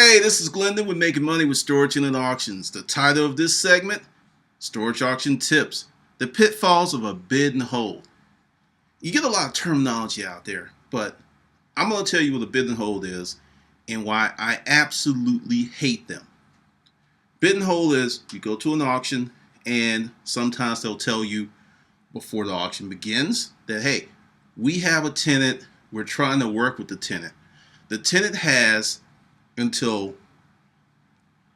Hey, this is Glendon with Making Money with Storage Unit Auctions. The title of this segment, Storage Auction Tips, the pitfalls of a bid and hold. You get a lot of terminology out there, but I'm going to tell you what a bid and hold is and why I absolutely hate them. Bid and hold is you go to an auction and sometimes they'll tell you before the auction begins that, hey, we have a tenant, we're trying to work with the tenant. The tenant has until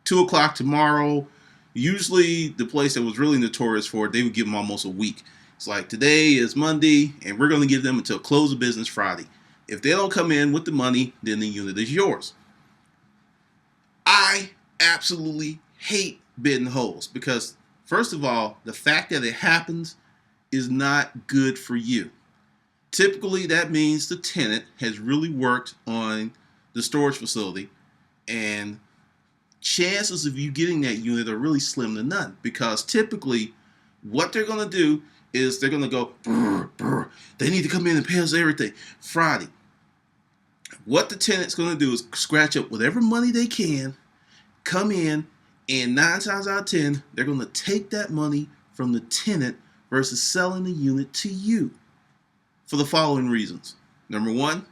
2 o'clock tomorrow. Usually the place that was really notorious for it, they would give them almost a week. It's like today is Monday and we're going to give them until close of business Friday. If they don't come in with the money, then the unit is yours. I absolutely hate bid and holds because, first of all, the fact that it happens is not good for you. Typically that means the tenant has really worked on the storage facility, and chances of you getting that unit are really slim to none, because typically what they're going to do is they're going to go, brr, brr, they need to come in and pay us everything Friday. What the tenant's going to do is scratch up whatever money they can, come in, and 9 times out of 10 they're going to take that money from the tenant versus selling the unit to you for the following reasons. Number one,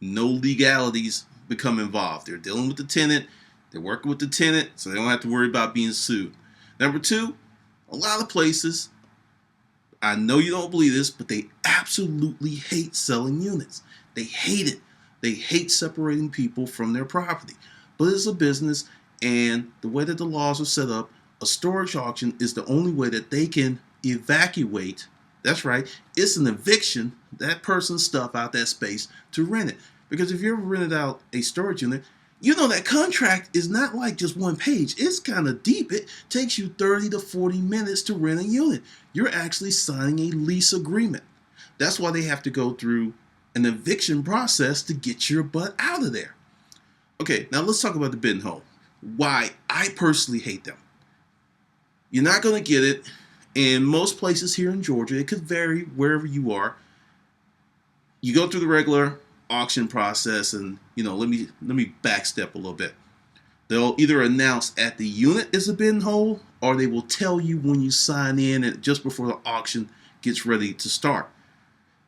no legalities become involved. They're dealing with the tenant, they're working with the tenant, so they don't have to worry about being sued. Number two, a lot of places, I know you don't believe this, but they absolutely hate selling units. They hate it. They hate separating people from their property. But it's a business, and the way that the laws are set up, a storage auction is the only way that they can evacuate. That's right, it's an eviction, that person's stuff out that space to rent it. Because if you ever rented out a storage unit, you know that contract is not like just one page. It's kind of deep. It takes you 30 to 40 minutes to rent a unit. You're actually signing a lease agreement. That's why they have to go through an eviction process to get your butt out of there. Okay, now let's talk about the bid and hold. Why I personally hate them. You're not going to get it in most places here in Georgia. It could vary wherever you are. You go through the regular auction process, and let me backstep a little bit. They'll either announce at the unit is a bid and hold, or they will tell you when you sign in and just before the auction gets ready to start.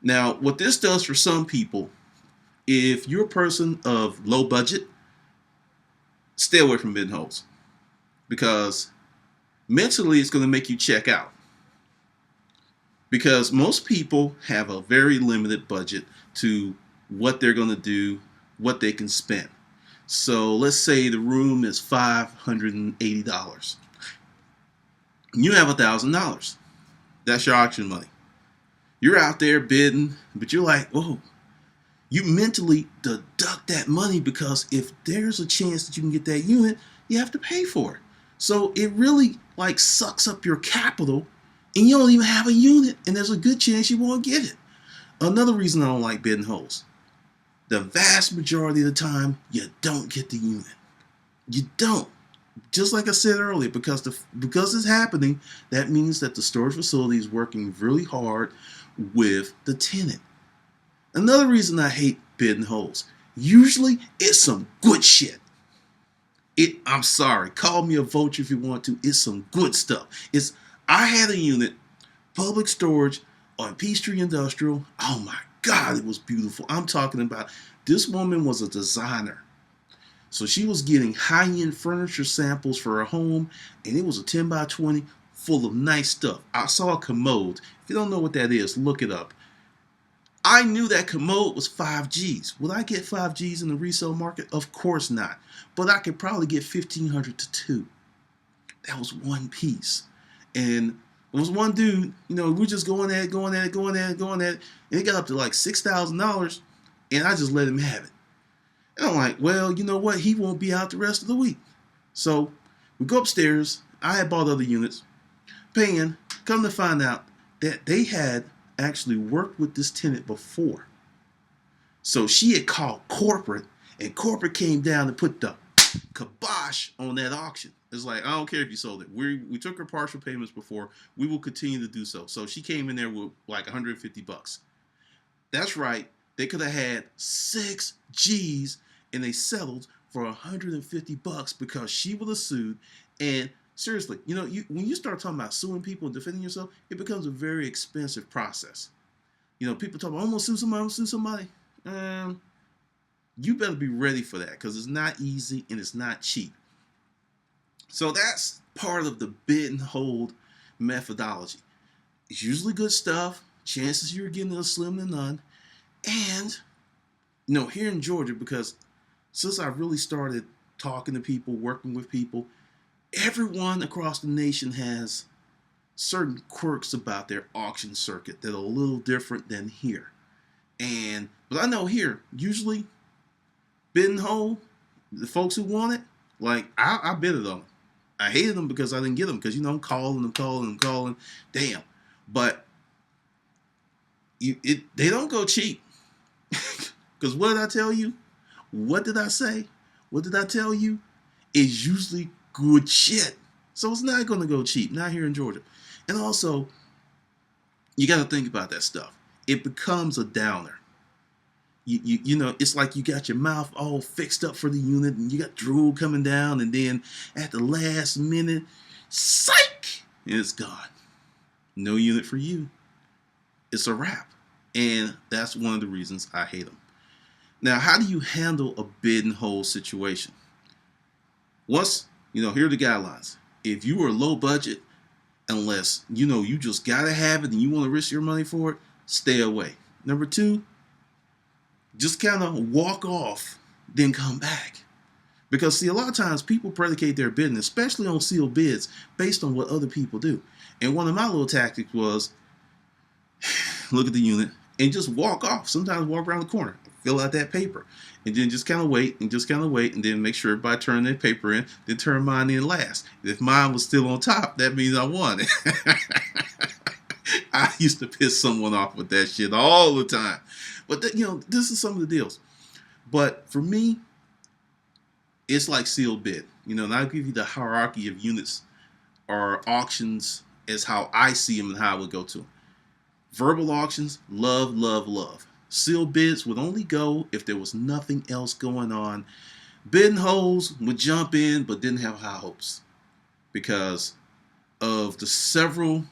Now, what this does for some people, if you're a person of low budget, stay away from bid and holds, because mentally it's going to make you check out. Because most people have a very limited budget to what they're going to do, what they can spend. So let's say the room is $580. You have $1,000. That's your auction money. You're out there bidding, but you're like, oh, you mentally deduct that money, because if there's a chance that you can get that unit, you have to pay for it. So it really sucks up your capital, and you don't even have a unit, and there's a good chance you won't get it. Another reason I don't like bid and holds. The vast majority of the time, you don't get the unit. You don't. Just like I said earlier, because it's happening, that means that the storage facility is working really hard with the tenant. Another reason I hate bid and holds. Usually, it's some good shit. I'm sorry, call me a vulture if you want to. It's some good stuff. I had a unit, public storage, on Peachtree Industrial. Oh my God, it was beautiful. I'm talking about, this woman was a designer. So she was getting high-end furniture samples for her home, and it was a 10 by 20 full of nice stuff. I saw a commode. If you don't know what that is, look it up. I knew that commode was 5 G's. Would I get 5 G's in the resale market? Of course not. But I could probably get 1,500 to 2. That was one piece. And there was one dude, we're just going at it, and it got up to like $6,000, and I just let him have it. And I'm like, well, you know what? He won't be out the rest of the week. So we go upstairs. I had bought other units, paying. Come to find out that they had actually worked with this tenant before. So she had called corporate, and corporate came down and put the kibosh on that auction. It's like, I don't care if you sold it. We took her partial payments before. We will continue to do so. So she came in there with like $150. That's right. They could have had 6 G's, and they settled for $150 because she would have sued. And seriously, when you start talking about suing people and defending yourself, it becomes a very expensive process. People talk about, I'm gonna sue somebody, I'm gonna sue somebody. You better be ready for that because it's not easy and it's not cheap. So that's part of the bid and hold methodology. It's usually good stuff. Chances you're getting are slim to none. And here in Georgia, because since I really started talking to people, working with people, everyone across the nation has certain quirks about their auction circuit that are a little different than here. But I know here, usually bid and hold, the folks who want it, like I bid it on them. I hated them because I didn't get them because I'm calling. Damn. But they don't go cheap. Because what did I tell you? What did I say? What did I tell you? It's usually good shit. So it's not going to go cheap. Not here in Georgia. And also, you got to think about that stuff. It becomes a downer. It's like you got your mouth all fixed up for the unit and you got drool coming down, and then at the last minute, psych, it's gone. No unit for you. It's a wrap. And that's one of the reasons I hate them. Now, how do you handle a bid and hold situation? Once, here are the guidelines. If you are low budget, unless, you just got to have it and you want to risk your money for it, stay away. Number 2, just kind of walk off, then come back. Because, see, a lot of times people predicate their bidding, especially on sealed bids, based on what other people do. And one of my little tactics was look at the unit and just walk off. Sometimes walk around the corner, fill out that paper, and then just kind of wait, and then make sure everybody turn their paper in, then turn mine in last. If mine was still on top, that means I won. I used to piss someone off with that shit all the time. But, this is some of the deals. But for me, it's like sealed bid. And I'll give you the hierarchy of units or auctions as how I see them and how I would go to them. Verbal auctions, love, love, love. Sealed bids would only go if there was nothing else going on. Bid and holds would jump in but didn't have high hopes because of the several